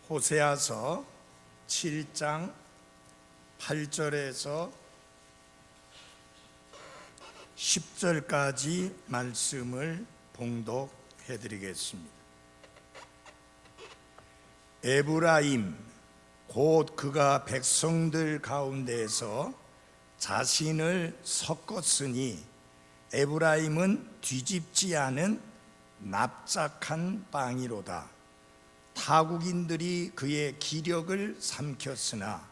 호세아서 7장 8절에서 10절까지 말씀을 봉독해 드리겠습니다. 에브라임 곧 그가 백성들 가운데에서 자신을 섞었으니 에브라임은 뒤집지 않은 납작한 빵이로다. 타국인들이 그의 기력을 삼켰으나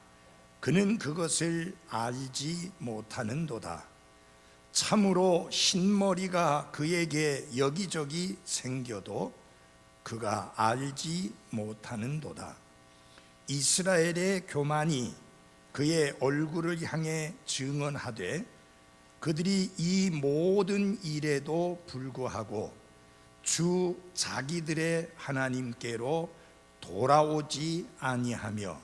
그는 그것을 알지 못하는도다. 참으로 흰머리가 그에게 여기저기 생겨도 그가 알지 못하는도다. 이스라엘의 교만이 그의 얼굴을 향해 증언하되 그들이 이 모든 일에도 불구하고 주 자기들의 하나님께로 돌아오지 아니하며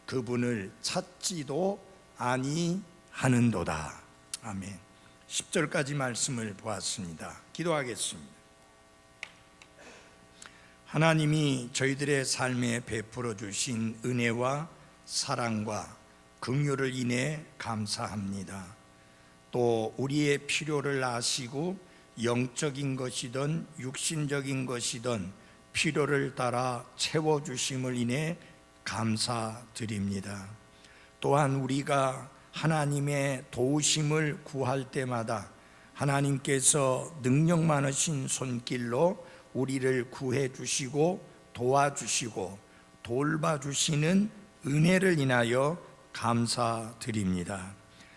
그분을 찾지도 아니하는도다. 아멘. 10절까지 말씀을 보았습니다. 기도하겠습니다. 하나님이 저희들의 삶에 베풀어 주신 은혜와 사랑과 긍휼을 인해 감사합니다. 또 우리의 필요를 아시고 영적인 것이든 육신적인 것이든 필요를 따라 채워주심을 인해 감사드립니다. 또한 우리가 하나님의 도우심을 구할 때마다 하나님께서 능력 많으신 손길로 우리를 구해 주시고 도와주시고 돌봐주시는 은혜를 인하여 감사드립니다.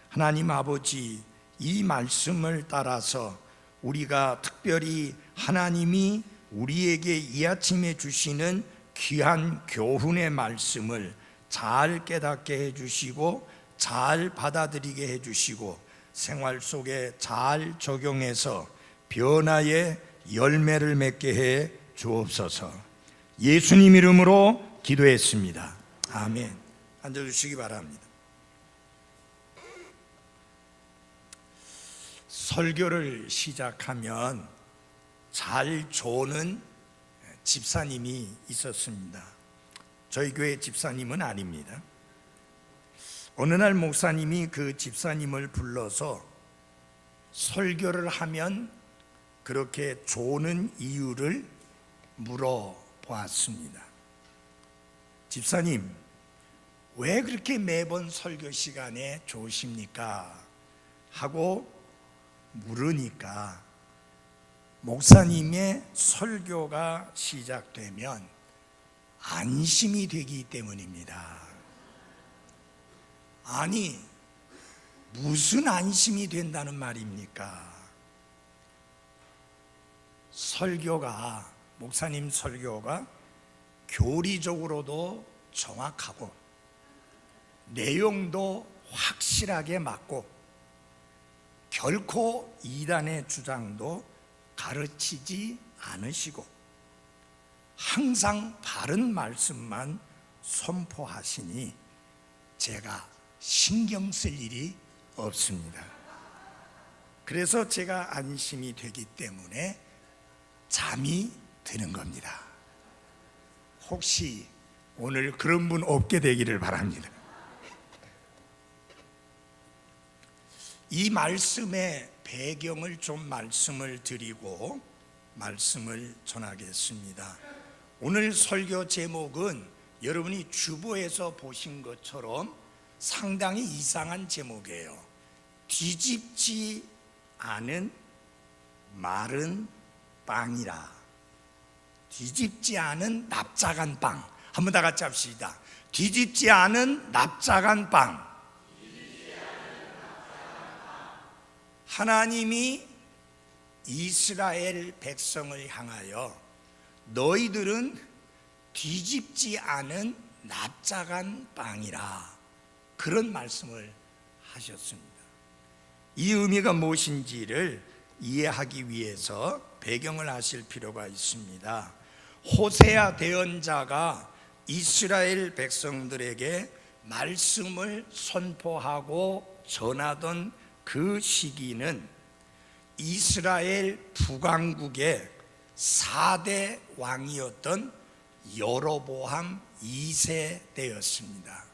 하나님 아버지, 이 말씀을 따라서 우리가 특별히 하나님이 우리에게 이 아침에 주시는 귀한 교훈의 말씀을 잘 깨닫게 해주시고 잘 받아들이게 해주시고 생활 속에 잘 적용해서 변화의 열매를 맺게 해 주옵소서. 예수님 이름으로 기도했습니다. 아멘. 앉아주시기 바랍니다. 설교를 시작하면 잘 조는 집사님이 있었습니다. 저희 교회 집사님은 아닙니다. 어느 날 목사님이 그 집사님을 불러서 설교를 하면 그렇게 조는 이유를 물어보았습니다. 집사님, 왜 그렇게 매번 설교 시간에 조십니까? 하고 물으니까 목사님의 설교가 시작되면 안심이 되기 때문입니다. 아니, 무슨 안심이 된다는 말입니까? 설교가, 목사님 설교가 교리적으로도 정확하고 내용도 확실하게 맞고 결코 이단의 주장도 가르치지 않으시고 항상 바른 말씀만 선포하시니 제가 신경 쓸 일이 없습니다. 그래서 제가 안심이 되기 때문에 잠이 드는 겁니다. 혹시 오늘 그런 분 없게 되기를 바랍니다. 이 말씀의 배경을 좀 말씀을 드리고 말씀을 전하겠습니다. 오늘 설교 제목은 여러분이 주보에서 보신 것처럼 상당히 이상한 제목이에요. 뒤집지 않은 마른 빵이라. 뒤집지 않은 납작한 빵. 한번 다 같이 합시다. 뒤집지 않은 납작한 빵. 하나님이 이스라엘 백성을 향하여 너희들은 뒤집지 않은 납작한 빵이라, 그런 말씀을 하셨습니다. 이 의미가 무엇인지를 이해하기 위해서 배경을 아실 필요가 있습니다. 호세아 대언자가 이스라엘 백성들에게 말씀을 선포하고 전하던 그 시기는 이스라엘 북왕국의 4대 왕이었던 여로보암 2세 때였습니다.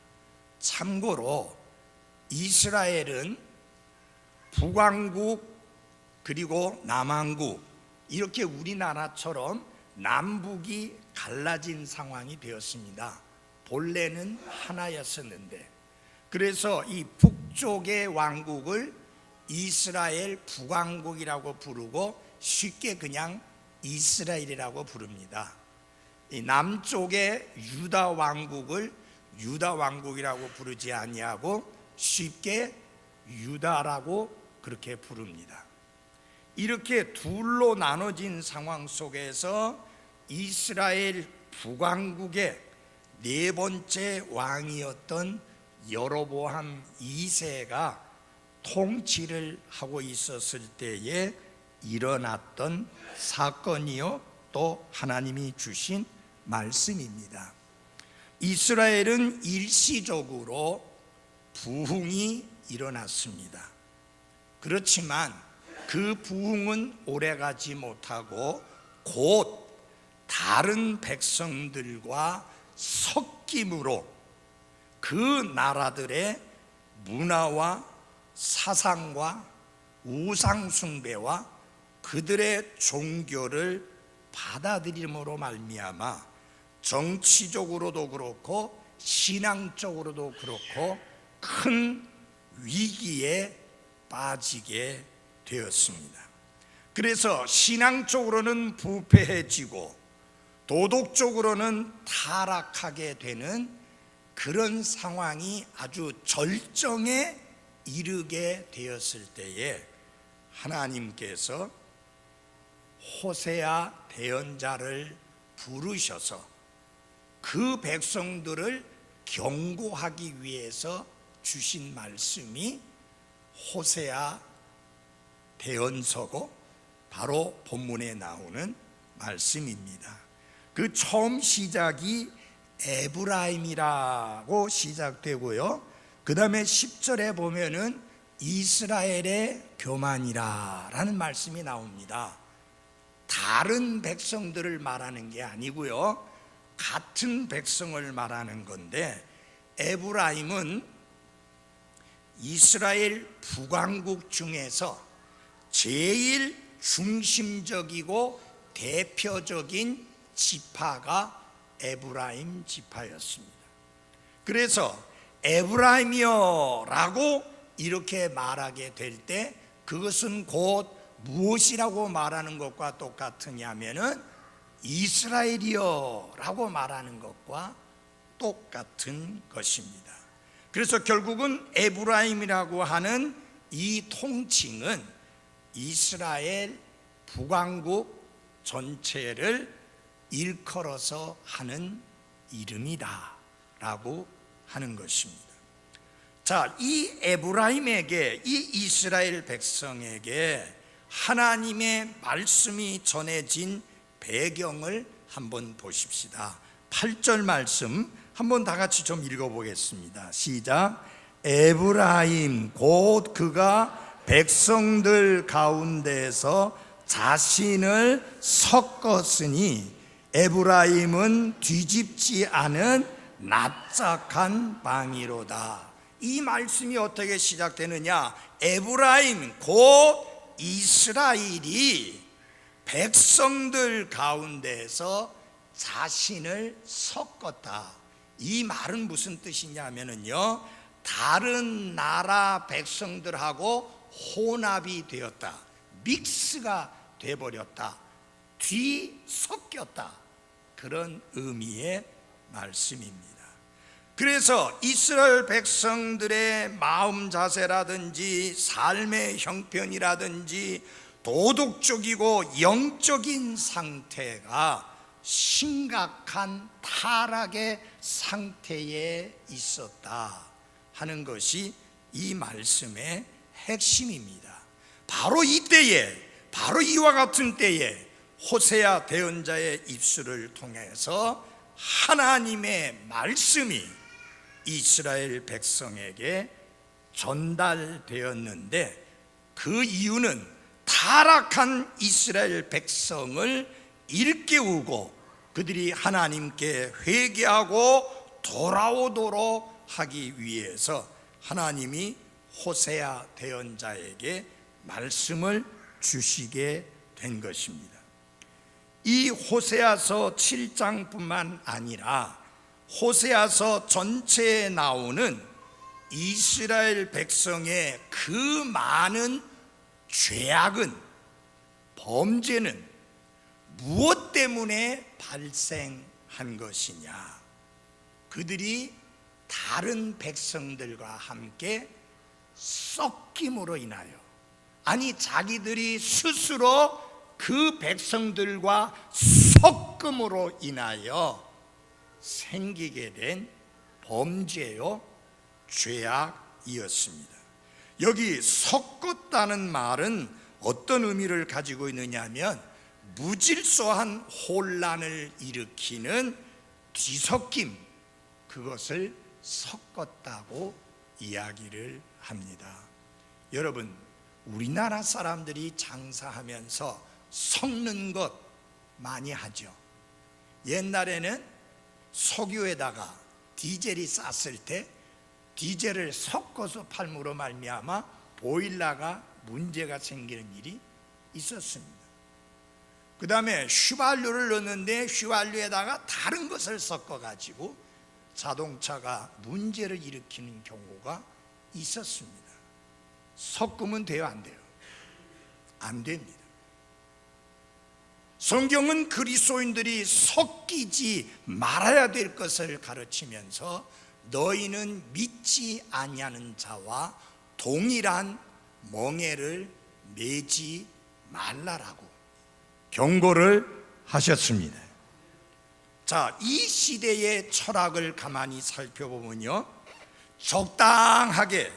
참고로 이스라엘은 북왕국 그리고 남왕국, 이렇게 우리나라처럼 남북이 갈라진 상황이 되었습니다. 본래는 하나였었는데, 그래서 이 북쪽의 왕국을 이스라엘 북왕국이라고 부르고 쉽게 그냥 이스라엘이라고 부릅니다. 이 남쪽의 유다 왕국을 유다 왕국이라고 부르지 아니하고 쉽게 유다라고 그렇게 부릅니다. 이렇게 둘로 나눠진 상황 속에서 이스라엘 북왕국의 네 번째 왕이었던 여로보암 2세가 통치를 하고 있었을 때에 일어났던 사건이요, 또 하나님이 주신 말씀입니다. 이스라엘은 일시적으로 부흥이 일어났습니다. 그렇지만 그 부흥은 오래가지 못하고 곧 다른 백성들과 섞임으로 그 나라들의 문화와 사상과 우상 숭배와 그들의 종교를 받아들임으로 말미암아 정치적으로도 그렇고 신앙적으로도 그렇고 큰 위기에 빠지게 되었습니다. 그래서 신앙적으로는 부패해지고 도덕적으로는 타락하게 되는 그런 상황이 아주 절정에 이르게 되었을 때에 하나님께서 호세아 대언자를 부르셔서 그 백성들을 경고하기 위해서 주신 말씀이 호세아 대언서고 바로 본문에 나오는 말씀입니다. 그 처음 시작이 에브라임이라고 시작되고요, 그 다음에 10절에 보면은 이스라엘의 교만이라 라는 말씀이 나옵니다. 다른 백성들을 말하는 게 아니고요, 같은 백성을 말하는 건데, 에브라임은 이스라엘 북왕국 중에서 제일 중심적이고 대표적인 지파가 에브라임 지파였습니다. 그래서 에브라임이여 라고 이렇게 말하게 될 때 그것은 곧 무엇이라고 말하는 것과 똑같으냐면은 이스라엘이여 라고 말하는 것과 똑같은 것입니다. 그래서 결국은 에브라임이라고 하는 이 통칭은 이스라엘 북왕국 전체를 일컬어서 하는 이름이다 라고 하는 것입니다. 자, 이 에브라임에게, 이 이스라엘 백성에게 하나님의 말씀이 전해진 배경을 한번 보십시다. 8절 말씀 한번 다 같이 좀 읽어보겠습니다. 시작. 에브라임 곧 그가 백성들 가운데서 자신을 섞었으니 에브라임은 뒤집지 않은 납작한 방이로다. 이 말씀이 어떻게 시작되느냐? 에브라임 곧 이스라엘이 백성들 가운데서 자신을 섞었다. 이 말은 무슨 뜻이냐면요, 다른 나라 백성들하고 혼합이 되었다, 믹스가 돼버렸다, 뒤섞였다, 그런 의미의 말씀입니다. 그래서 이스라엘 백성들의 마음 자세라든지 삶의 형편이라든지 도덕적이고 영적인 상태가 심각한 타락의 상태에 있었다 하는 것이 이 말씀의 핵심입니다. 바로 이때에, 바로 이와 같은 때에 호세아 대언자의 입술을 통해서 하나님의 말씀이 이스라엘 백성에게 전달되었는데, 그 이유는 타락한 이스라엘 백성을 일깨우고 그들이 하나님께 회개하고 돌아오도록 하기 위해서 하나님이 호세아 대언자에게 말씀을 주시게 된 것입니다. 이 호세아서 7장뿐만 아니라 호세아서 전체에 나오는 이스라엘 백성의 그 많은 죄악은, 범죄는 무엇 때문에 발생한 것이냐? 그들이 다른 백성들과 함께 섞임으로 인하여, 아니 자기들이 스스로 그 백성들과 섞음으로 인하여 생기게 된 범죄요 죄악이었습니다. 여기 섞었다는 말은 어떤 의미를 가지고 있느냐 하면 무질서한 혼란을 일으키는 뒤섞임, 그것을 섞었다고 이야기를 합니다. 여러분, 우리나라 사람들이 장사하면서 섞는 것 많이 하죠. 옛날에는 석유에다가 디젤이 쌌을 때 디젤을 섞어서 팔므로 말미암아 보일러가 문제가 생기는 일이 있었습니다. 그 다음에 휘발유를 넣는데 휘발유에다가 다른 것을 섞어가지고 자동차가 문제를 일으키는 경우가 있었습니다. 섞으면 돼요, 안 돼요? 안 됩니다. 성경은 그리스도인들이 섞이지 말아야 될 것을 가르치면서 너희는 믿지 아니하는 자와 동일한 멍에를 매지 말라라고 경고를 하셨습니다. 자, 이 시대의 철학을 가만히 살펴보면요, 적당하게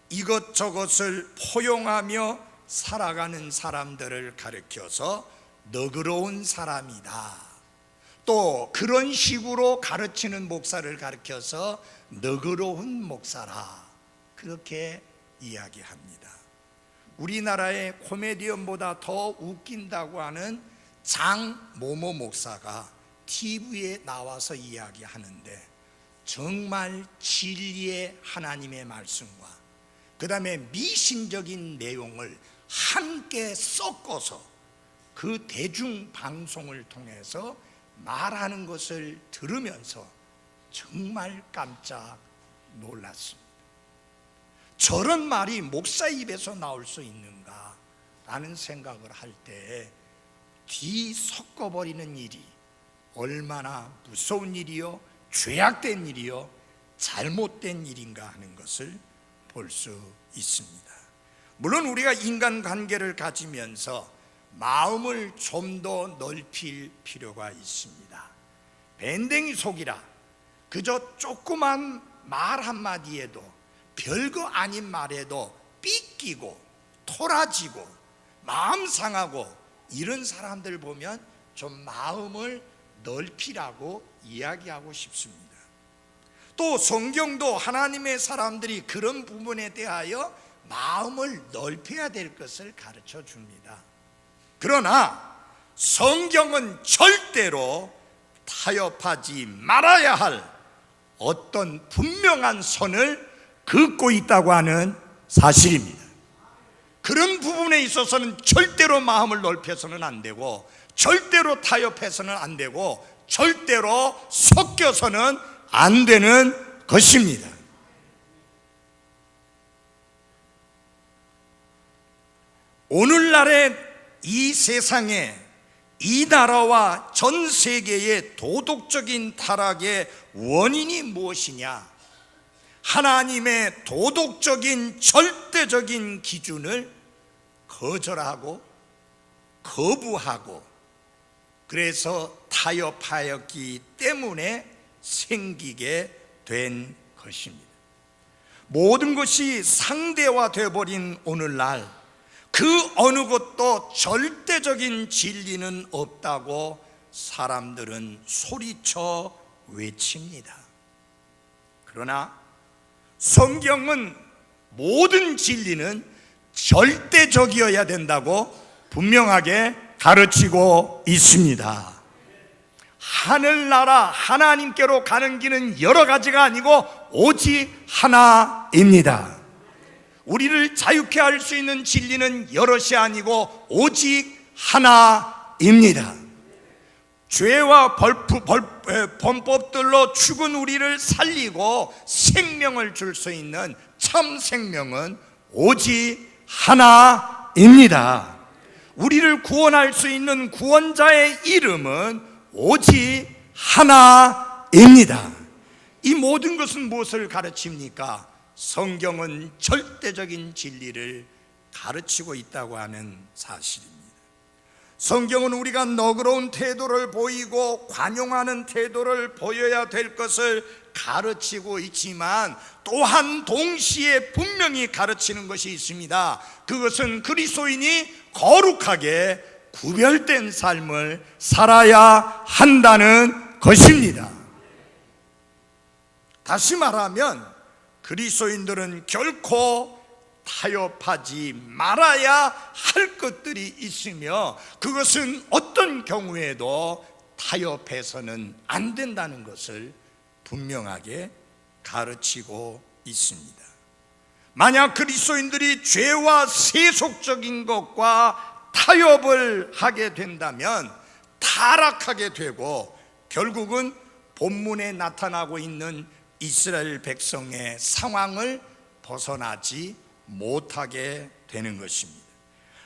이것저것을 포용하며 살아가는 사람들을 가르쳐서 너그러운 사람이다. 또 그런 식으로 가르치는 목사를 가르쳐서 너그러운 목사라, 그렇게 이야기합니다. 우리나라의 코미디언보다 더 웃긴다고 하는 장 모모 목사가 TV에 나와서 이야기하는데 정말 진리의 하나님의 말씀과 그 다음에 미신적인 내용을 함께 섞어서 그 대중방송을 통해서 말하는 것을 들으면서 정말 깜짝 놀랐습니다. 저런 말이 목사 입에서 나올 수 있는가 라는 생각을 할 때 뒤섞어버리는 일이 얼마나 무서운 일이요, 죄악된 일이요, 잘못된 일인가 하는 것을 볼 수 있습니다. 물론 우리가 인간관계를 가지면서 마음을 좀 더 넓힐 필요가 있습니다. 밴댕이 속이라 그저 조그만 말 한마디에도, 별거 아닌 말에도 삐끼고 토라지고 마음 상하고 이런 사람들 보면 좀 마음을 넓히라고 이야기하고 싶습니다. 또 성경도 하나님의 사람들이 그런 부분에 대하여 마음을 넓혀야 될 것을 가르쳐 줍니다. 그러나 성경은 절대로 타협하지 말아야 할 어떤 분명한 선을 긋고 있다고 하는 사실입니다. 그런 부분에 있어서는 절대로 마음을 넓혀서는 안 되고, 절대로 타협해서는 안 되고, 절대로 섞여서는 안 되는 것입니다. 오늘날의 이 세상에, 이 나라와 전 세계의 도덕적인 타락의 원인이 무엇이냐? 하나님의 도덕적인 절대적인 기준을 거절하고 거부하고, 그래서 타협하였기 때문에 생기게 된 것입니다. 모든 것이 상대화되어 버린 오늘날, 그 어느 것도 절대적인 진리는 없다고 사람들은 소리쳐 외칩니다. 그러나 성경은 모든 진리는 절대적이어야 된다고 분명하게 가르치고 있습니다. 하늘나라 하나님께로 가는 길은 여러 가지가 아니고 오직 하나입니다. 우리를 자유케 할 수 있는 진리는 여럿이 아니고 오직 하나입니다. 죄와 범법들로 죽은 우리를 살리고 생명을 줄 수 있는 참 생명은 오직 하나입니다. 우리를 구원할 수 있는 구원자의 이름은 오직 하나입니다. 이 모든 것은 무엇을 가르칩니까? 성경은 절대적인 진리를 가르치고 있다고 하는 사실입니다. 성경은 우리가 너그러운 태도를 보이고 관용하는 태도를 보여야 될 것을 가르치고 있지만 또한 동시에 분명히 가르치는 것이 있습니다. 그것은 그리스도인이 거룩하게 구별된 삶을 살아야 한다는 것입니다. 다시 말하면 그리스도인들은 결코 타협하지 말아야 할 것들이 있으며 그것은 어떤 경우에도 타협해서는 안 된다는 것을 분명하게 가르치고 있습니다. 만약 그리스도인들이 죄와 세속적인 것과 타협을 하게 된다면 타락하게 되고 결국은 본문에 나타나고 있는 이스라엘 백성의 상황을 벗어나지 못하게 되는 것입니다.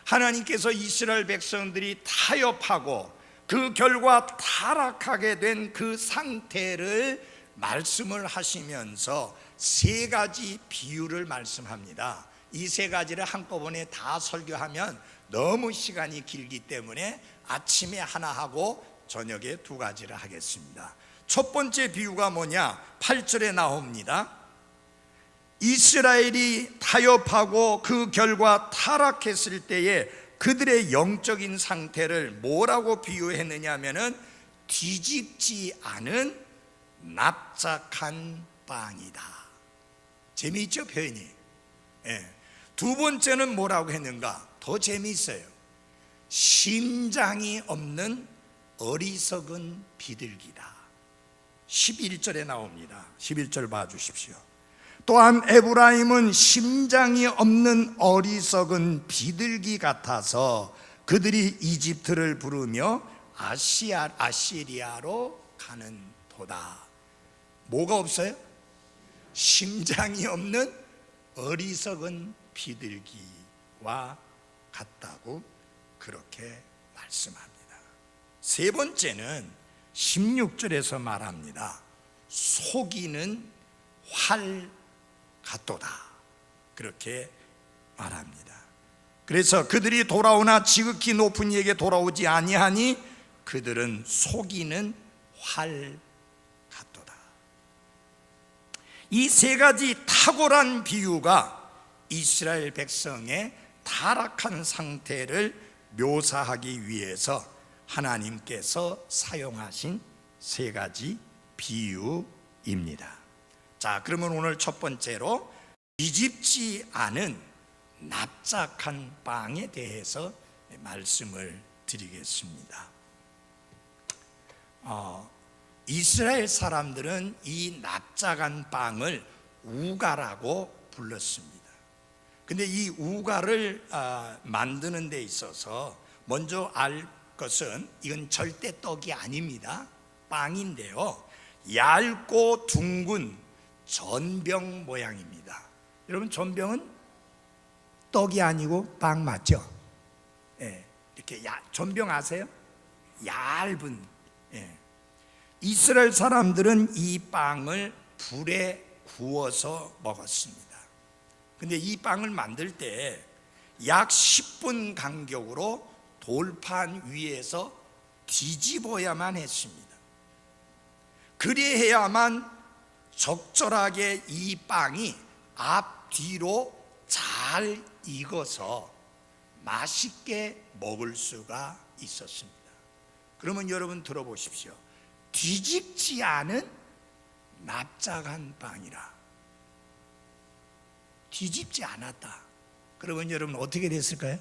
하나님께서 이스라엘 백성들이 타협하고 그 결과 타락하게 된 그 상태를 말씀을 하시면서 세 가지 비유를 말씀합니다. 이 세 가지를 한꺼번에 다 설교하면 너무 시간이 길기 때문에 아침에 하나 하고 저녁에 두 가지를 하겠습니다. 첫 번째 비유가 뭐냐? 8절에 나옵니다. 이스라엘이 타협하고 그 결과 타락했을 때에 그들의 영적인 상태를 뭐라고 비유했느냐 하면은 뒤집지 않은 납작한 빵이다. 재미있죠, 표현이? 예. 두 번째는 뭐라고 했는가? 더 재미있어요. 심장이 없는 어리석은 비둘기다. 11절에 나옵니다. 11절 봐주십시오. 또한 에브라임은 심장이 없는 어리석은 비둘기 같아서 그들이 이집트를 부르며 아시리아로 가는 도다. 뭐가 없어요? 심장이 없는 어리석은 비둘기와 같다고 그렇게 말씀합니다. 세 번째는 16절에서 말합니다. 속이는 활 같도다. 그렇게 말합니다. 그래서 그들이 돌아오나 지극히 높은 이에게 돌아오지 아니하니 그들은 속이는 활 같도다. 이 세 가지 탁월한 비유가 이스라엘 백성의 타락한 상태를 묘사하기 위해서 하나님께서 사용하신 세 가지 비유입니다. 자, 그러면 오늘 첫 번째로 뒤집지 않은 납작한 빵에 대해서 말씀을 드리겠습니다. 이스라엘 사람들은 이 납작한 빵을 우가라고 불렀습니다. 근데 이 우가를 만드는 데 있어서 먼저 알 것은 이건 절대 떡이 아닙니다. 빵인데요, 얇고 둥근 전병 모양입니다. 여러분, 전병은 떡이 아니고 빵 맞죠? 예, 이렇게 전병 아세요? 얇은. 예. 이스라엘 사람들은 이 빵을 불에 구워서 먹었습니다. 근데 이 빵을 만들 때 약 10분 간격으로 돌판 위에서 뒤집어야만 했습니다. 그리해야만 적절하게 이 빵이 앞뒤로 잘 익어서 맛있게 먹을 수가 있었습니다. 그러면 여러분 들어보십시오. 뒤집지 않은 납작한 빵이라. 뒤집지 않았다. 그러면 여러분 어떻게 됐을까요?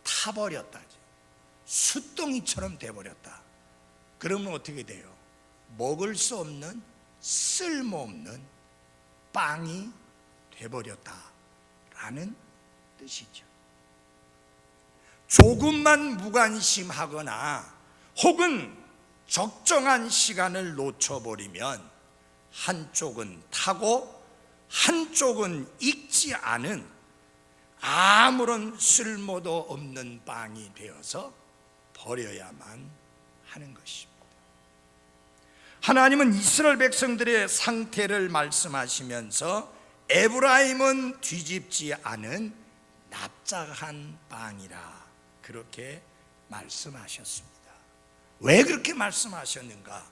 타버렸다. 숫덩이처럼 돼버렸다. 그러면 어떻게 돼요? 먹을 수 없는 쓸모없는 빵이 돼버렸다라는 뜻이죠. 조금만 무관심하거나 혹은 적정한 시간을 놓쳐버리면 한쪽은 타고 한쪽은 익지 않은 아무런 쓸모도 없는 빵이 되어서 버려야만 하는 것입니다. 하나님은 이스라엘 백성들의 상태를 말씀하시면서 에브라임은 뒤집지 않은 납작한 빵이라 그렇게 말씀하셨습니다. 왜 그렇게 말씀하셨는가?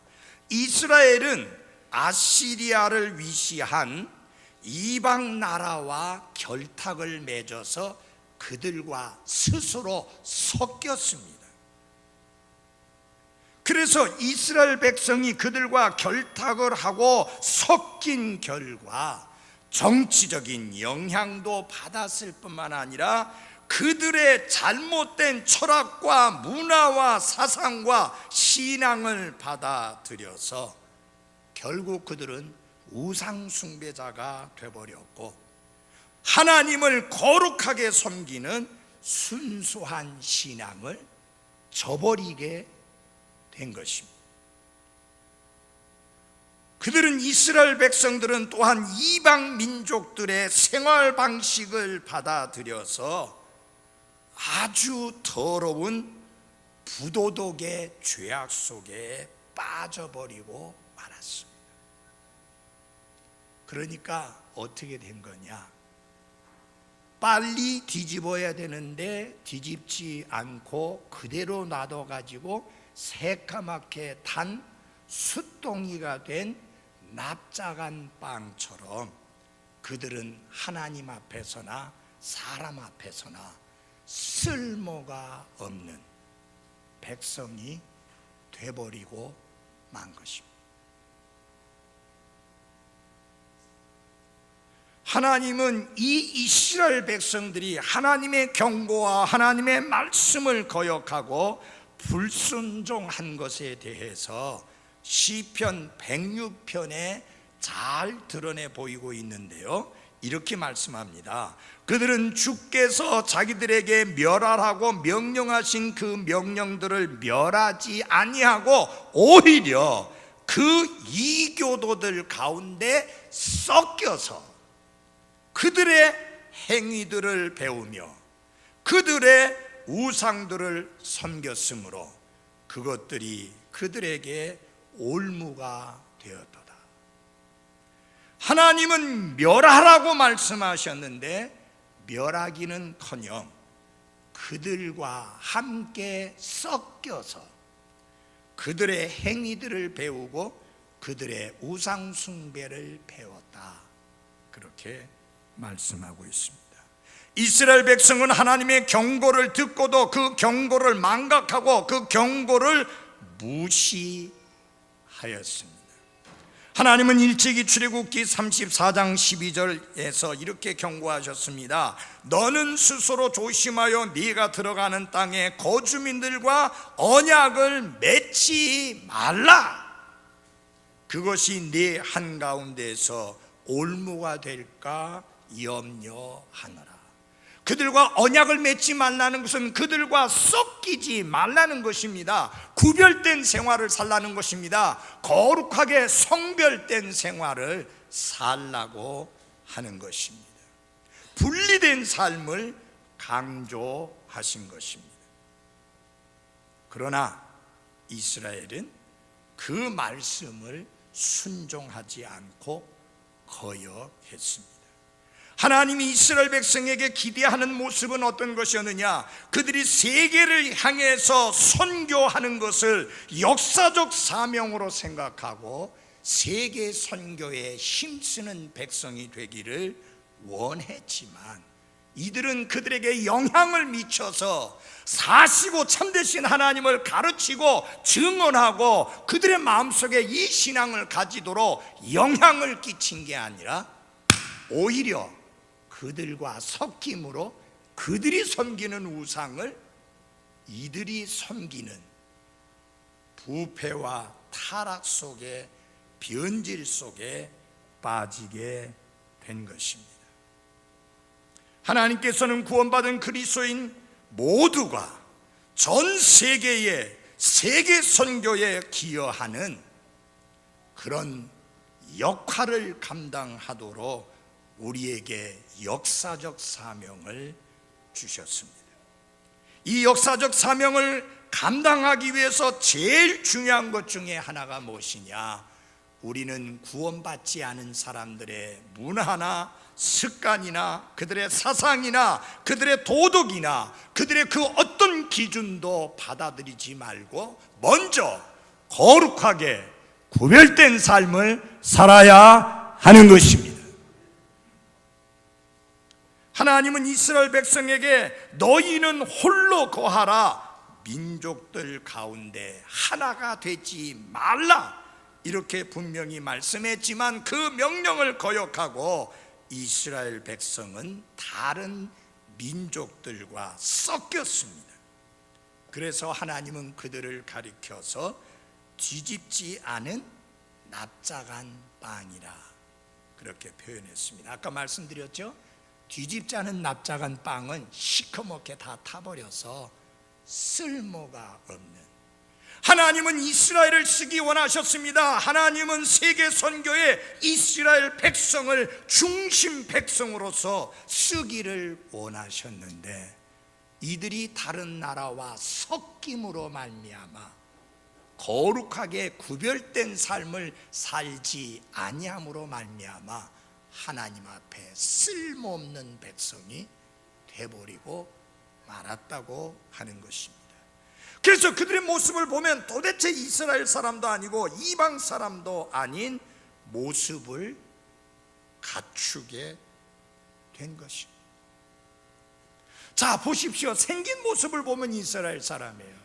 이스라엘은 아시리아를 위시한 이방 나라와 결탁을 맺어서 그들과 스스로 섞였습니다. 그래서 이스라엘 백성이 그들과 결탁을 하고 섞인 결과 정치적인 영향도 받았을 뿐만 아니라 그들의 잘못된 철학과 문화와 사상과 신앙을 받아들여서 결국 그들은 우상숭배자가 되어버렸고 하나님을 거룩하게 섬기는 순수한 신앙을 저버리게 된 것입니다. 그들은 이스라엘 백성들은 또한 이방 민족들의 생활 방식을 받아들여서 아주 더러운 부도덕의 죄악 속에 빠져버리고 말았습니다. 그러니까 어떻게 된 거냐? 빨리 뒤집어야 되는데 뒤집지 않고 그대로 놔둬가지고 새까맣게 탄 숫덩이가 된 납작한 빵처럼 그들은 하나님 앞에서나 사람 앞에서나 쓸모가 없는 백성이 돼버리고 만 것입니다. 하나님은 이 이스라엘 백성들이 하나님의 경고와 하나님의 말씀을 거역하고 불순종한 것에 대해서 시편 106편에 잘 드러내 보이고 있는데요, 이렇게 말씀합니다. 그들은 주께서 자기들에게 멸하라고 명령하신 그 명령들을 멸하지 아니하고 오히려 그 이교도들 가운데 섞여서 그들의 행위들을 배우며 그들의 우상들을 섬겼으므로 그것들이 그들에게 올무가 되었도다. 하나님은 멸하라고 말씀하셨는데 멸하기는커녕 그들과 함께 섞여서 그들의 행위들을 배우고 그들의 우상 숭배를 배웠다, 그렇게 말씀하고 있습니다. 이스라엘 백성은 하나님의 경고를 듣고도 그 경고를 망각하고 그 경고를 무시하였습니다. 하나님은 일찍이 출애굽기 34장 12절에서 이렇게 경고하셨습니다. 너는 스스로 조심하여 네가 들어가는 땅에 거주민들과 언약을 맺지 말라. 그것이 네 한가운데서 올무가 될까 염려하노라. 그들과 언약을 맺지 말라는 것은 그들과 섞이지 말라는 것입니다. 구별된 생활을 살라는 것입니다. 거룩하게 성별된 생활을 살라고 하는 것입니다. 분리된 삶을 강조하신 것입니다. 그러나 이스라엘은 그 말씀을 순종하지 않고 거역했습니다. 하나님이 이스라엘 백성에게 기대하는 모습은 어떤 것이었느냐? 그들이 세계를 향해서 선교하는 것을 역사적 사명으로 생각하고 세계 선교에 힘쓰는 백성이 되기를 원했지만 이들은 그들에게 영향을 미쳐서 사시고 참되신 하나님을 가르치고 증언하고 그들의 마음속에 이 신앙을 가지도록 영향을 끼친 게 아니라 오히려 그들과 섞임으로 그들이 섬기는 우상을 이들이 섬기는 부패와 타락 속에, 변질 속에 빠지게 된 것입니다. 하나님께서는 구원받은 그리스도인 모두가 전 세계의 세계 선교에 기여하는 그런 역할을 감당하도록 우리에게 역사적 사명을 주셨습니다. 이 역사적 사명을 감당하기 위해서 제일 중요한 것 중에 하나가 무엇이냐? 우리는 구원받지 않은 사람들의 문화나 습관이나 그들의 사상이나 그들의 도덕이나 그들의 그 어떤 기준도 받아들이지 말고 먼저 거룩하게 구별된 삶을 살아야 하는 것입니다. 하나님은 이스라엘 백성에게 너희는 홀로 거하라, 민족들 가운데 하나가 되지 말라, 이렇게 분명히 말씀했지만 그 명령을 거역하고 이스라엘 백성은 다른 민족들과 섞였습니다. 그래서 하나님은 그들을 가리켜서 뒤집지 않은 납작한 빵이라 그렇게 표현했습니다. 아까 말씀드렸죠? 뒤집지 않은 납작한 빵은 시커멓게 다 타버려서 쓸모가 없는, 하나님은 이스라엘을 쓰기 원하셨습니다. 하나님은 세계 선교에 이스라엘 백성을 중심 백성으로서 쓰기를 원하셨는데 이들이 다른 나라와 섞임으로 말미암아 거룩하게 구별된 삶을 살지 아니함으로 말미암아 하나님 앞에 쓸모없는 백성이 되어버리고 말았다고 하는 것입니다. 그래서 그들의 모습을 보면 도대체 이스라엘 사람도 아니고 이방 사람도 아닌 모습을 갖추게 된 것입니다. 자, 보십시오. 생긴 모습을 보면 이스라엘 사람이에요.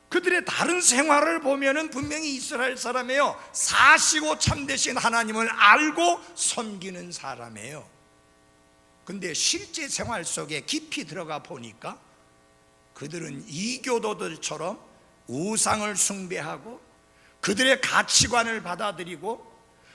그들의 다른 생활을 보면은 분명히 이스라엘 사람이에요. 사시고 참되신 하나님을 알고 섬기는 사람이에요. 근데 실제 생활 속에 깊이 들어가 보니까 그들은 이교도들처럼 우상을 숭배하고 그들의 가치관을 받아들이고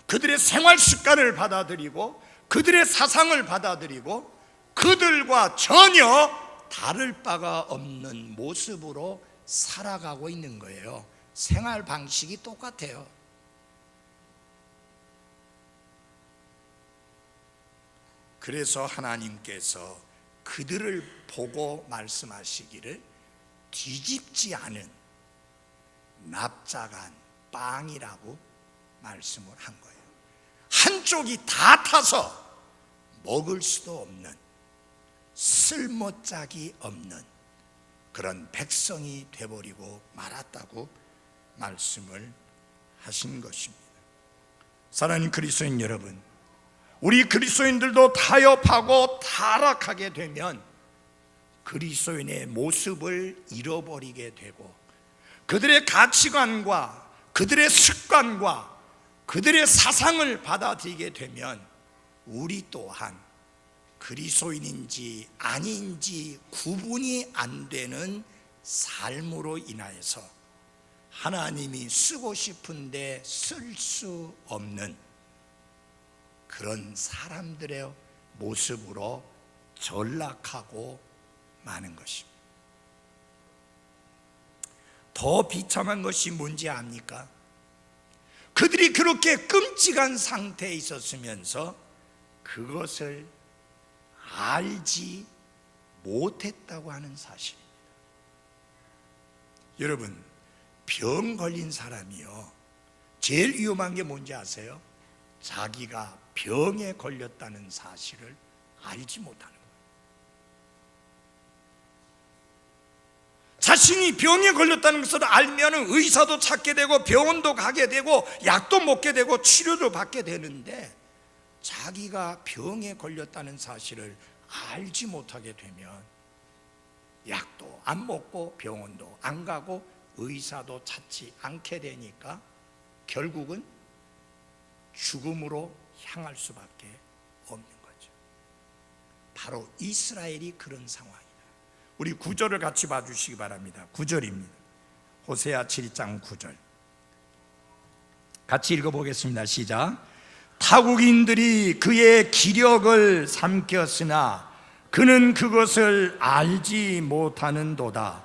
그들의 생활 습관을 받아들이고 그들의 사상을 받아들이고 그들과 전혀 다를 바가 없는 모습으로 살아가고 있는 거예요. 생활 방식이 똑같아요. 그래서 하나님께서 그들을 보고 말씀하시기를 뒤집지 않은 납작한 빵이라고 말씀을 한 거예요. 한쪽이 다 타서 먹을 수도 없는, 쓸모짝이 없는 그런 백성이 되어버리고 말았다고 말씀을 하신 것입니다. 사랑하는 그리스도인 여러분, 우리 그리스도인들도 타협하고 타락하게 되면 그리스도인의 모습을 잃어버리게 되고 그들의 가치관과 그들의 습관과 그들의 사상을 받아들이게 되면 우리 또한 그리스도인인지 아닌지 구분이 안 되는 삶으로 인하여서 하나님이 쓰고 싶은데 쓸 수 없는 그런 사람들의 모습으로 전락하고 마는 것입니다. 더 비참한 것이 뭔지 압니까? 그들이 그렇게 끔찍한 상태에 있었으면서 그것을 알지 못했다고 하는 사실입니다. 여러분, 병 걸린 사람이요, 제일 위험한 게 뭔지 아세요? 자기가 병에 걸렸다는 사실을 알지 못하는 거예요. 자신이 병에 걸렸다는 것을 알면 의사도 찾게 되고 병원도 가게 되고 약도 먹게 되고 치료도 받게 되는데 자기가 병에 걸렸다는 사실을 알지 못하게 되면 약도 안 먹고 병원도 안 가고 의사도 찾지 않게 되니까 결국은 죽음으로 향할 수밖에 없는 거죠. 바로 이스라엘이 그런 상황이다. 우리 9절을 같이 봐주시기 바랍니다. 9절입니다. 호세아 7장 9절 같이 읽어보겠습니다. 시작. 타국인들이 그의 기력을 삼켰으나 그는 그것을 알지 못하는도다.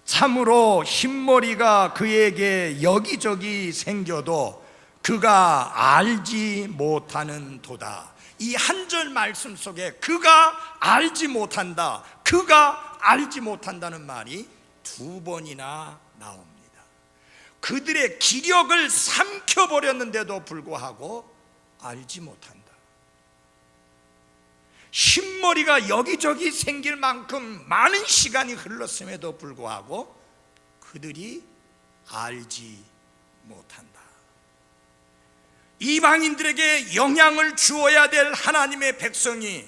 참으로 흰머리가 그에게 여기저기 생겨도 그가 알지 못하는도다. 이 한 절 말씀 속에 그가 알지 못한다, 그가 알지 못한다는 말이 두 번이나 나옵니다. 그들의 기력을 삼켜버렸는데도 불구하고 알지 못한다. 흰머리가 여기저기 생길 만큼 많은 시간이 흘렀음에도 불구하고 그들이 알지 못한다. 이방인들에게 영향을 주어야 될 하나님의 백성이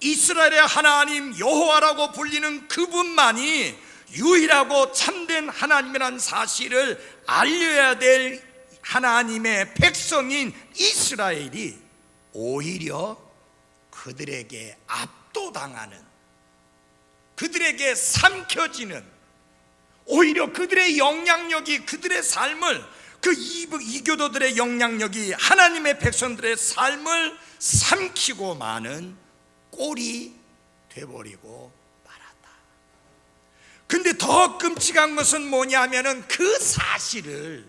이스라엘의 하나님 여호와라고 불리는 그분만이 유일하고 참된 하나님이라는 사실을 알려야 될 하나님의 백성인 이스라엘이 오히려 그들에게 압도당하는, 그들에게 삼켜지는, 오히려 그들의 영향력이, 그들의 삶을, 그 이교도들의 영향력이 하나님의 백성들의 삶을 삼키고 마는 꼴이 돼버리고 말았다. 근데 더 끔찍한 것은 뭐냐면은 그 사실을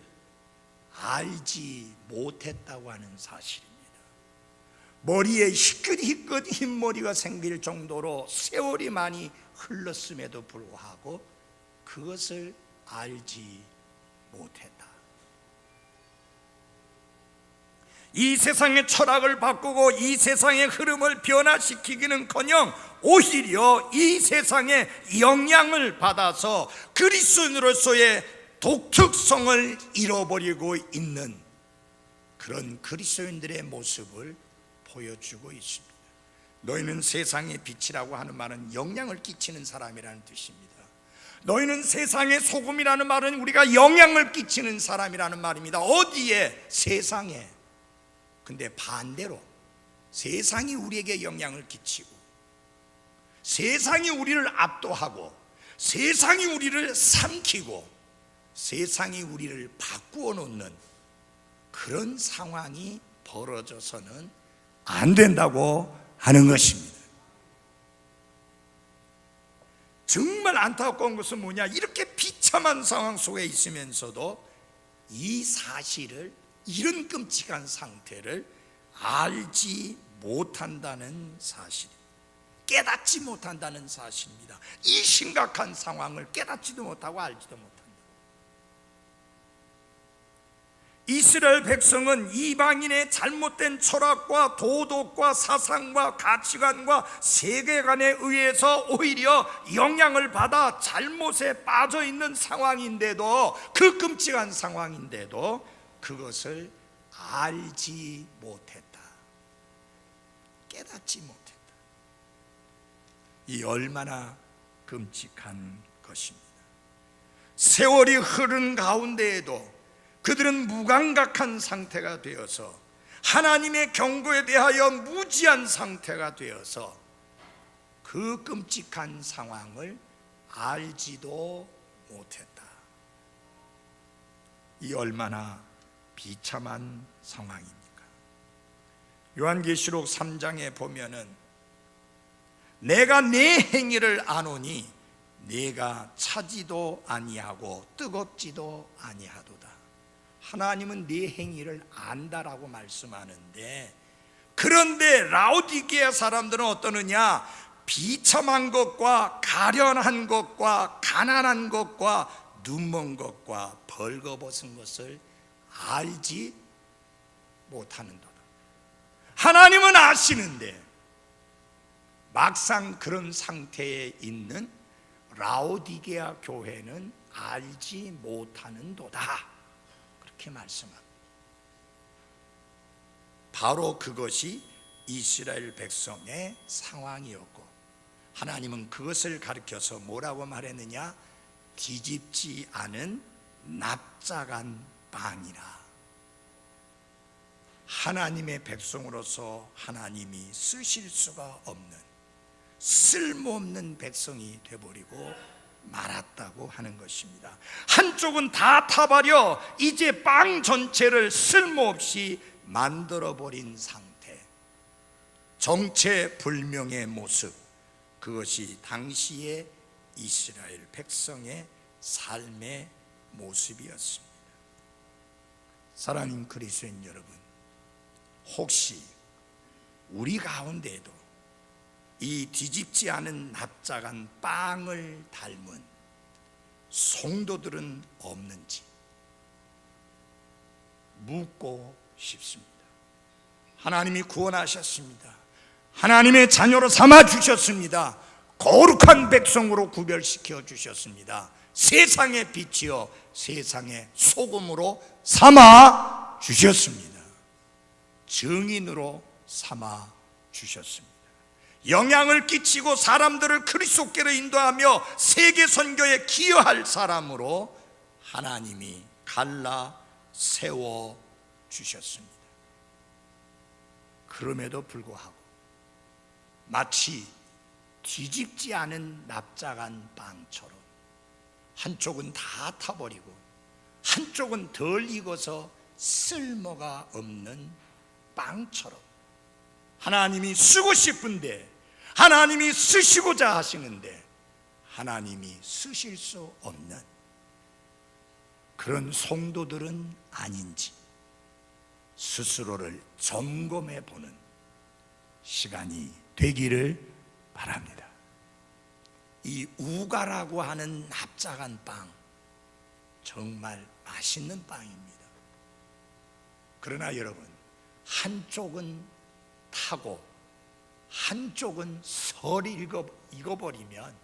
알지 못했다고 하는 사실입니다. 머리에 희끗희끗 흰머리가 생길 정도로 세월이 많이 흘렀음에도 불구하고 그것을 알지 못했다. 이 세상의 철학을 바꾸고 이 세상의 흐름을 변화시키기는커녕 오히려 이 세상의 영향을 받아서 그리스도인으로서의 독특성을 잃어버리고 있는 그런 그리스도인들의 모습을 보여주고 있습니다. 너희는 세상의 빛이라고 하는 말은 영향을 끼치는 사람이라는 뜻입니다. 너희는 세상의 소금이라는 말은 우리가 영향을 끼치는 사람이라는 말입니다. 어디에? 세상에. 근데 반대로 세상이 우리에게 영향을 끼치고 세상이 우리를 압도하고 세상이 우리를 삼키고 세상이 우리를 바꾸어 놓는 그런 상황이 벌어져서는 안 된다고 하는 것입니다. 정말 안타까운 것은 뭐냐, 이렇게 비참한 상황 속에 있으면서도 이 사실을, 이런 끔찍한 상태를 알지 못한다는 사실입니다. 깨닫지 못한다는 사실입니다. 이 심각한 상황을 깨닫지도 못하고 알지도 못한다. 이스라엘 백성은 이방인의 잘못된 철학과 도덕과 사상과 가치관과 세계관에 의해서 오히려 영향을 받아 잘못에 빠져 있는 상황인데도, 그 끔찍한 상황인데도 그것을 알지 못했다, 깨닫지 못했다. 이 얼마나 끔찍한 것입니다. 세월이 흐른 가운데에도 그들은 무감각한 상태가 되어서 하나님의 경고에 대하여 무지한 상태가 되어서 그 끔찍한 상황을 알지도 못했다. 이 얼마나 비참한 상황입니까? 요한계시록 3장에 보면은 내가 내 행위를 아노니 내가 차지도 아니하고 뜨겁지도 아니하도다. 하나님은 네 행위를 안다라고 말씀하는데, 그런데 라오디게아 사람들은 어떠느냐? 비참한 것과 가련한 것과 가난한 것과 눈먼 것과 벌거벗은 것을 알지 못하는도다. 하나님은 아시는데 막상 그런 상태에 있는 라오디게아 교회는 알지 못하는도다, 그렇게 말씀합니다. 바로 그것이 이스라엘 백성의 상황이었고, 하나님은 그것을 가리켜서 뭐라고 말했느냐? 뒤집지 않은 납작한 빵이라. 하나님의 백성으로서 하나님이 쓰실 수가 없는 쓸모없는 백성이 되어버리고 말았다고 하는 것입니다. 한쪽은 다 타버려 이제 빵 전체를 쓸모없이 만들어버린 상태, 정체불명의 모습, 그것이 당시의 이스라엘 백성의 삶의 모습이었습니다. 사랑하는 그리스도인 여러분, 혹시 우리 가운데에도 이 뒤집지 않은 납작한 빵을 닮은 성도들은 없는지 묻고 싶습니다. 하나님이 구원하셨습니다. 하나님의 자녀로 삼아 주셨습니다. 거룩한 백성으로 구별시켜 주셨습니다. 세상의 빛이요 세상의 소금으로 삼아 주셨습니다. 증인으로 삼아 주셨습니다. 영향을 끼치고 사람들을 그리스도께로 인도하며 세계 선교에 기여할 사람으로 하나님이 갈라 세워 주셨습니다. 그럼에도 불구하고 마치 뒤집지 않은 납작한 빵처럼 한쪽은 다 타버리고 한쪽은 덜 익어서 쓸모가 없는 빵처럼 하나님이 쓰고 싶은데, 하나님이 쓰시고자 하시는데 하나님이 쓰실 수 없는 그런 성도들은 아닌지 스스로를 점검해 보는 시간이 되기를 바랍니다. 이 우가라고 하는 납작한 빵, 정말 맛있는 빵입니다. 그러나 여러분, 한쪽은 타고 한쪽은 설 익어버리면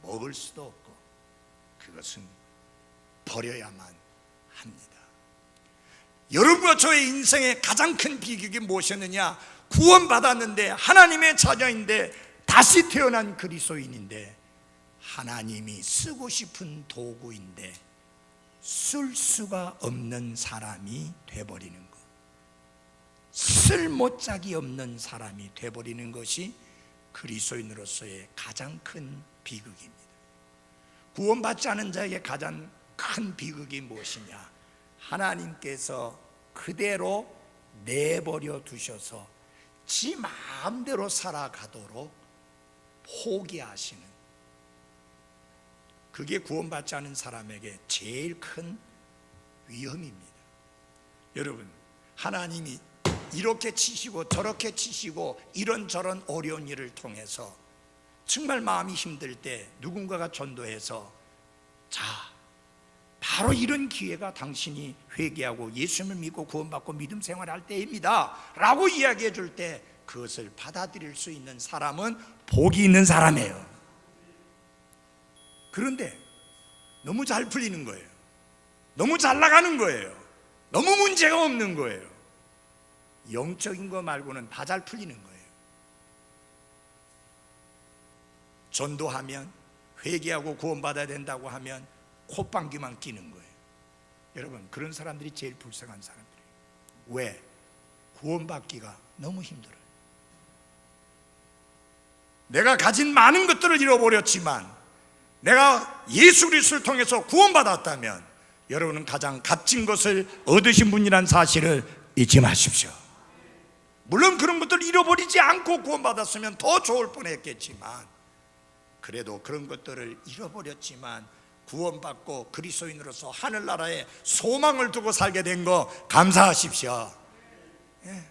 먹을 수도 없고 그것은 버려야만 합니다. 여러분과 저의 인생의 가장 큰 비극이 무엇이었느냐? 구원받았는데 하나님의 자녀인데 다시 태어난 그리스도인인데 하나님이 쓰고 싶은 도구인데 쓸 수가 없는 사람이 돼버리는 것, 쓸모짝이 없는 사람이 돼버리는 것이 그리스도인으로서의 가장 큰 비극입니다. 구원받지 않은 자에게 가장 큰 비극이 무엇이냐? 하나님께서 그대로 내버려 두셔서 지 마음대로 살아가도록 포기하시는, 그게 구원받지 않은 사람에게 제일 큰 위험입니다. 여러분, 하나님이 이렇게 치시고 저렇게 치시고 이런저런 어려운 일을 통해서 정말 마음이 힘들 때 누군가가 전도해서, 자, 바로 이런 기회가 당신이 회개하고 예수님을 믿고 구원받고 믿음 생활할 때입니다 라고 이야기해 줄 때 그것을 받아들일 수 있는 사람은 복이 있는 사람이에요. 그런데 너무 잘 풀리는 거예요. 너무 잘 나가는 거예요. 너무 문제가 없는 거예요. 영적인 거 말고는 다 잘 풀리는 거예요. 전도하면, 회개하고 구원받아야 된다고 하면 콧방귀만 끼는 거예요. 여러분, 그런 사람들이 제일 불쌍한 사람들이에요. 왜? 구원받기가 너무 힘들어요. 내가 가진 많은 것들을 잃어버렸지만 내가 예수 그리스도를 통해서 구원받았다면 여러분은 가장 값진 것을 얻으신 분이라는 사실을 잊지 마십시오. 물론 그런 것들을 잃어버리지 않고 구원받았으면 더 좋을 뻔했겠지만, 그래도 그런 것들을 잃어버렸지만 구원받고 그리스도인으로서 하늘나라에 소망을 두고 살게 된 거 감사하십시오. 예.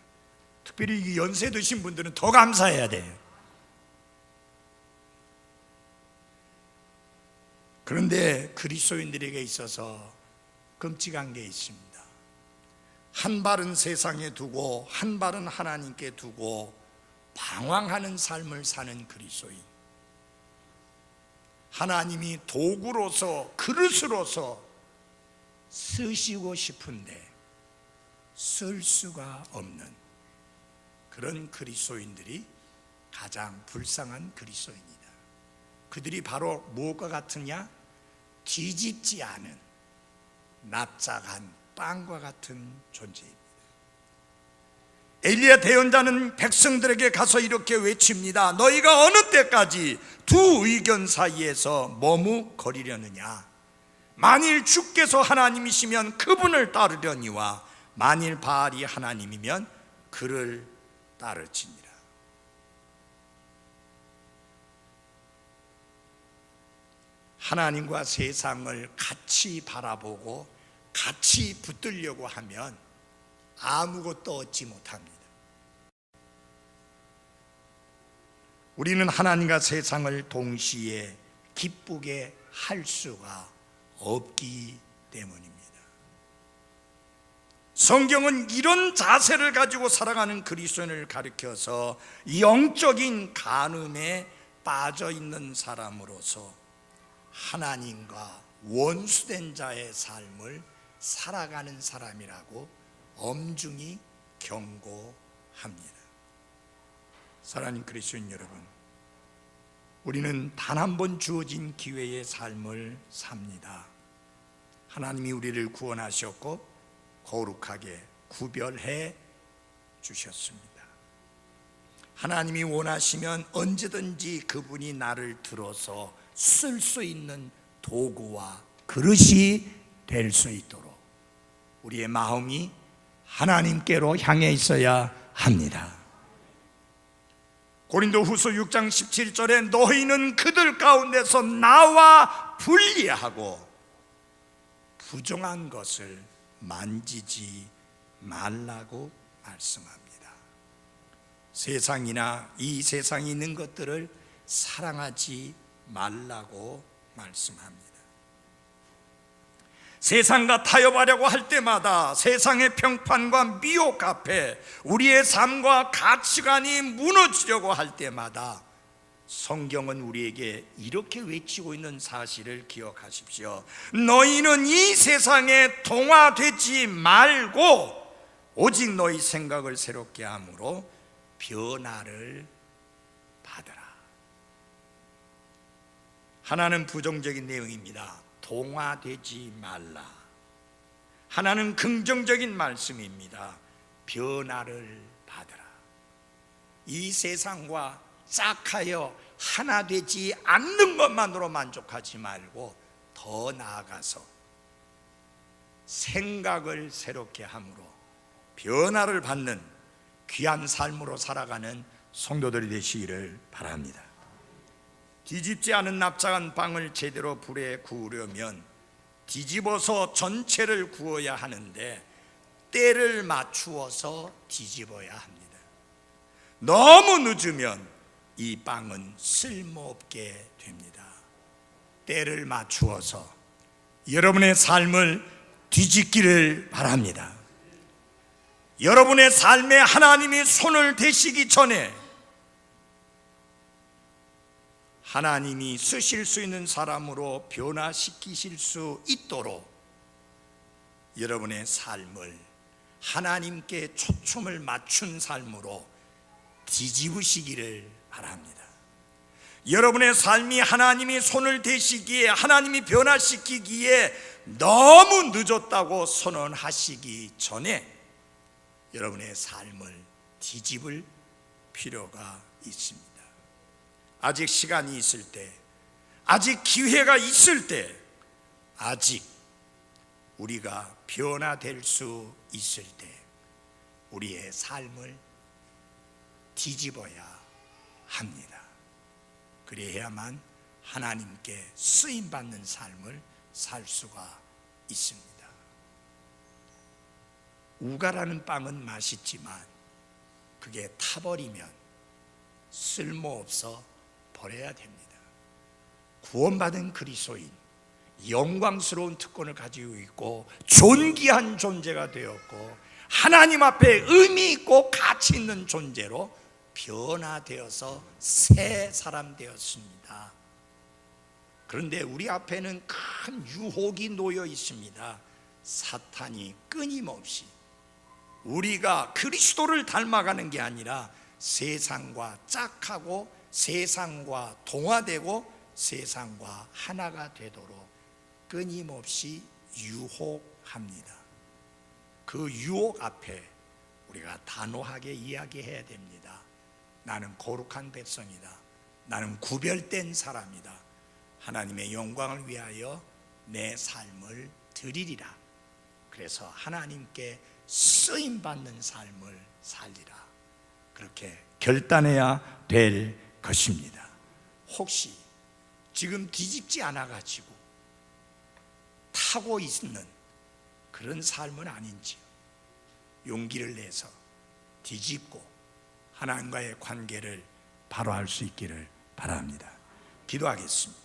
특별히 이 연세 드신 분들은 더 감사해야 돼요. 그런데 그리스도인들에게 있어서 끔찍한 게 있습니다. 한 발은 세상에 두고 한 발은 하나님께 두고 방황하는 삶을 사는 그리스도인, 하나님이 도구로서 그릇으로서 쓰시고 싶은데 쓸 수가 없는 그런 그리스도인들이 가장 불쌍한 그리스도인이다. 그들이 바로 무엇과 같으냐? 뒤집지 않은 납작한 빵과 같은 존재입니다. 엘리야 대언자는 백성들에게 가서 이렇게 외칩니다. 너희가 어느 때까지 두 의견 사이에서 머뭇거리려느냐? 만일 주께서 하나님이시면 그분을 따르려니와 만일 바알이 하나님이면 그를 따를지니라. 하나님과 세상을 같이 바라보고 같이 붙들려고 하면 아무것도 얻지 못합니다. 우리는 하나님과 세상을 동시에 기쁘게 할 수가 없기 때문입니다. 성경은 이런 자세를 가지고 살아가는 그리스도인을 가리켜서 영적인 간음에 빠져 있는 사람으로서 하나님과 원수된 자의 삶을 살아가는 사람이라고 엄중히 경고합니다. 사랑하는 그리스도인 여러분, 우리는 단 한 번 주어진 기회의 삶을 삽니다. 하나님이 우리를 구원하셨고 거룩하게 구별해 주셨습니다. 하나님이 원하시면 언제든지 그분이 나를 들어서 쓸 수 있는 도구와 그릇이 될 수 있도록 우리의 마음이 하나님께로 향해 있어야 합니다. 고린도후서 6장 17절에 너희는 그들 가운데서 나와 분리하고 부정한 것을 만지지 말라고 말씀합니다. 세상이나 이 세상에 있는 것들을 사랑하지 말라고 말씀합니다. 세상과 타협하려고 할 때마다 세상의 평판과 미혹 앞에 우리의 삶과 가치관이 무너지려고 할 때마다 성경은 우리에게 이렇게 외치고 있는 사실을 기억하십시오. 너희는 이 세상에 동화되지 말고 오직 너희 생각을 새롭게 함으로 변화를 받으라. 하나는 부정적인 내용입니다. 동화되지 말라. 하나는 긍정적인 말씀입니다. 변화를 받으라. 이 세상과 짝하여 하나 되지 않는 것만으로 만족하지 말고 더 나아가서 생각을 새롭게 함으로 변화를 받는 귀한 삶으로 살아가는 성도들이 되시기를 바랍니다. 뒤집지 않은 납작한 빵을 제대로 불에 구우려면 뒤집어서 전체를 구워야 하는데 때를 맞추어서 뒤집어야 합니다. 너무 늦으면 이 빵은 쓸모없게 됩니다. 때를 맞추어서 여러분의 삶을 뒤집기를 바랍니다. 여러분의 삶에 하나님이 손을 대시기 전에 하나님이 쓰실 수 있는 사람으로 변화시키실 수 있도록 여러분의 삶을 하나님께 초점을 맞춘 삶으로 뒤집으시기를 바랍니다. 여러분의 삶이 하나님이 손을 대시기에, 하나님이 변화시키기에 너무 늦었다고 선언하시기 전에 여러분의 삶을 뒤집을 필요가 있습니다. 아직 시간이 있을 때, 아직 기회가 있을 때, 아직 우리가 변화될 수 있을 때 우리의 삶을 뒤집어야 합니다. 그래야만 하나님께 쓰임받는 삶을 살 수가 있습니다. 우가라는 빵은 맛있지만 그게 타버리면 쓸모없어 버려야 됩니다. 구원받은 그리스도인, 영광스러운 특권을 가지고 있고 존귀한 존재가 되었고 하나님 앞에 의미 있고 가치 있는 존재로 변화되어서 새 사람 되었습니다. 그런데 우리 앞에는 큰 유혹이 놓여 있습니다. 사탄이 끊임없이 우리가 그리스도를 닮아가는 게 아니라 세상과 짝하고 세상과 동화되고 세상과 하나가 되도록 끊임없이 유혹합니다. 그 유혹 앞에 우리가 단호하게 이야기해야 됩니다. 나는 거룩한 백성이다. 나는 구별된 사람이다. 하나님의 영광을 위하여 내 삶을 드리리라. 그래서 하나님께 쓰임받는 삶을 살리라. 그렇게 결단해야 될 것입니다. 혹시 지금 뒤집지 않아가지고 타고 있는 그런 삶은 아닌지 용기를 내서 뒤집고 하나님과의 관계를 바로 할 수 있기를 바랍니다. 기도하겠습니다.